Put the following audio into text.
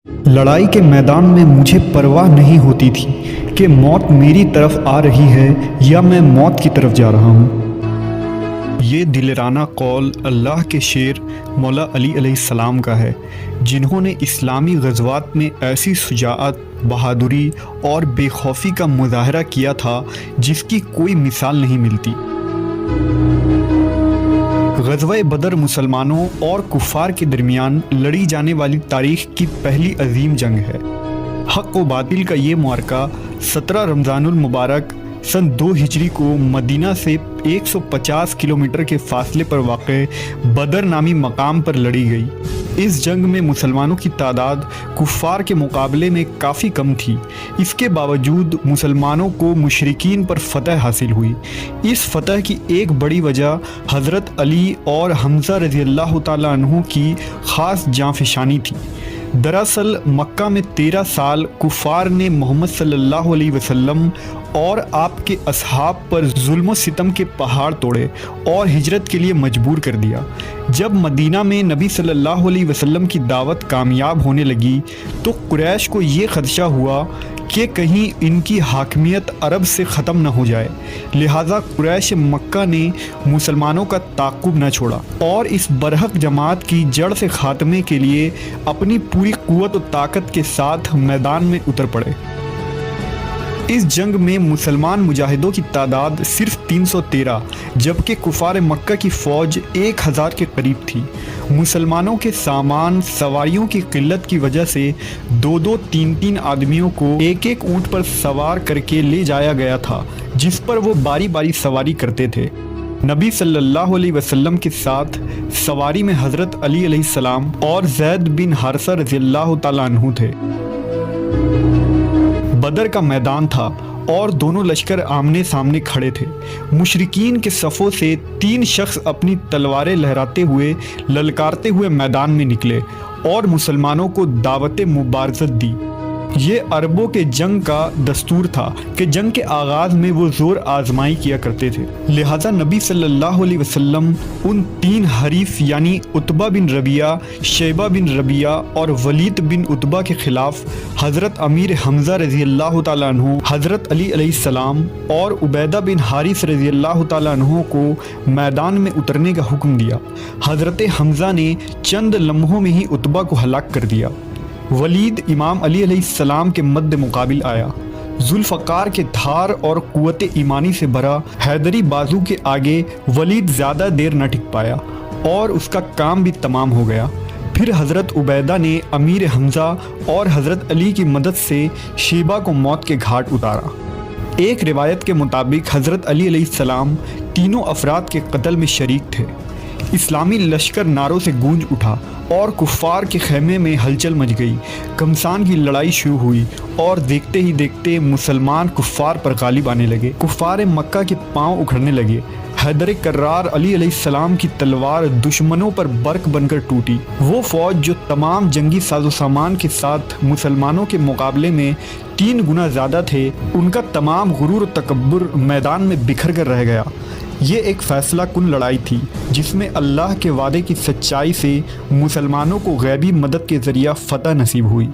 लड़ाई के मैदान में मुझे परवाह नहीं होती थी कि मौत मेरी तरफ आ रही है या मैं मौत की तरफ जा रहा हूँ। ये दिलराना कौल अल्लाह के शेर मौला अली अलैहिस्सलाम का है, जिन्होंने इस्लामी ग़ज़वात में ऐसी शुजाअत, बहादुरी और बेखौफी का मुज़ाहरा किया था जिसकी कोई मिसाल नहीं मिलती। ग़ज़वा बदर मुसलमानों और कुफ़ार के दरमियान लड़ी जाने वाली तारीख़ की पहली अजीम जंग है। हक़ व बातिल का ये मुआरका 17 रमज़ानुल मुबारक सन 2 हिजरी को मदीना से 150 किलोमीटर के फासले पर वाक़े बदर नामी मकाम पर लड़ी गई। इस जंग में मुसलमानों की तादाद कुफ़ार के मुकाबले में काफ़ी कम थी। इसके बावजूद मुसलमानों को मुशरिकीन पर फ़तह हासिल हुई। इस फ़तह की एक बड़ी वजह हज़रत अली और हमज़ा रज़ियल्लाहु ताला अन्हु की ख़ास जाँफ़शानी थी। दरअसल मक्का में 13 साल कुफ़ार ने मोहम्मद सल्लल्लाहु अलैहि वसल्लम और आपके असहाब पर जुल्म सितम के पहाड़ तोड़े और हिजरत के लिए मजबूर कर दिया। जब मदीना में नबी सल्लल्लाहु अलैहि वसल्लम की दावत कामयाब होने लगी तो कुरैश को ये ख़दशा हुआ कि कहीं इनकी हाकमियत अरब से ख़त्म न हो जाए। लिहाजा कुरैश मक्का ने मुसलमानों का ताक़ुब न छोड़ा और इस बरहक जमात की जड़ से ख़ात्मे के लिए अपनी पूरी क़ुव्वत और ताकत के साथ मैदान में उतर पड़े। इस जंग में मुसलमान मुजाहिदों की तादाद सिर्फ 313, जबकि कुफ़ार मक्का की फ़ौज 1000 के करीब थी। मुसलमानों के सामान सवारियों की किल्लत की वजह से 2-2, 3-3 आदमियों को एक-एक ऊँट पर सवार करके ले जाया गया था, जिस पर वो बारी बारी सवारी करते थे। नबी सल्लल्लाहु अलैहि वसल्लम के साथ सवारी में हज़रत अली अलैहिस्सलाम और ज़ैद बिन हारिसा रज़ियल्लाहु ताला अन्हु थे। बदर का मैदान था और दोनों लश्कर आमने सामने खड़े थे। मुशरिकीन के सफ़ों से 3 शख्स अपनी तलवारें लहराते हुए ललकारते हुए मैदान में निकले और मुसलमानों को दावत मुबारज़त दी। ये अरबों के जंग का दस्तूर था कि जंग के आगाज़ में वो ज़ोर आजमाई किया करते थे। लिहाजा नबी सल्लल्लाहु अलैहि वसल्लम उन 3 हरीफ यानी उतबा बिन रबिया, शैबा बिन रबिया और वलीद बिन उतबा के ख़िलाफ़ हज़रत अमीर हमज़ा रज़ियल्लाहु ताला अन्हु, हज़रत अली अलैहिस्सलाम और उबैदा बिन हारिस रज़ियल्लाहु ताला अन्हु को मैदान में उतरने का हुक्म दिया। हज़रत हमज़ा ने चंद लम्हों में ही उतबा को हलाक कर दिया। वलीद इमाम अली अलैहिस्सलाम के मद्दे मुकाबिल आया। जुल्फ़कार के धार और क़ुव्वत ईमानी से भरा हैदरी बाजू के आगे वलीद ज़्यादा देर न टिक पाया और उसका काम भी तमाम हो गया। फिर हज़रत उबैदा ने अमीर हमज़ा और हज़रत अली की मदद से शेबा को मौत के घाट उतारा। एक रिवायत के मुताबिक हज़रत अली अलैहिस्सलाम तीनों अफराद के कत्ल में शरीक थे। इस्लामी लश्कर नारों से गूंज उठा और कुफ़ार के खेमे में हलचल मच गई। घमसान की लड़ाई शुरू हुई और देखते ही देखते मुसलमान कुफ़ार पर गालिब आने लगे। कुफ़ार मक्का के पांव उखड़ने लगे। हैदर कर्रार अली अलैहिस्सलाम की तलवार दुश्मनों पर बर्क बनकर टूटी। वो फ़ौज जो तमाम जंगी साजो सामान के साथ मुसलमानों के मुकाबले में 3 गुना ज़्यादा थे, उनका तमाम गुरूर और तकब्बुर मैदान में बिखर कर रह गया। ये एक फ़ैसला कुन लड़ाई थी जिसमें अल्लाह के वादे की सच्चाई से मुसलमानों को गैबी मदद के ज़रिया फ़तह नसीब हुई।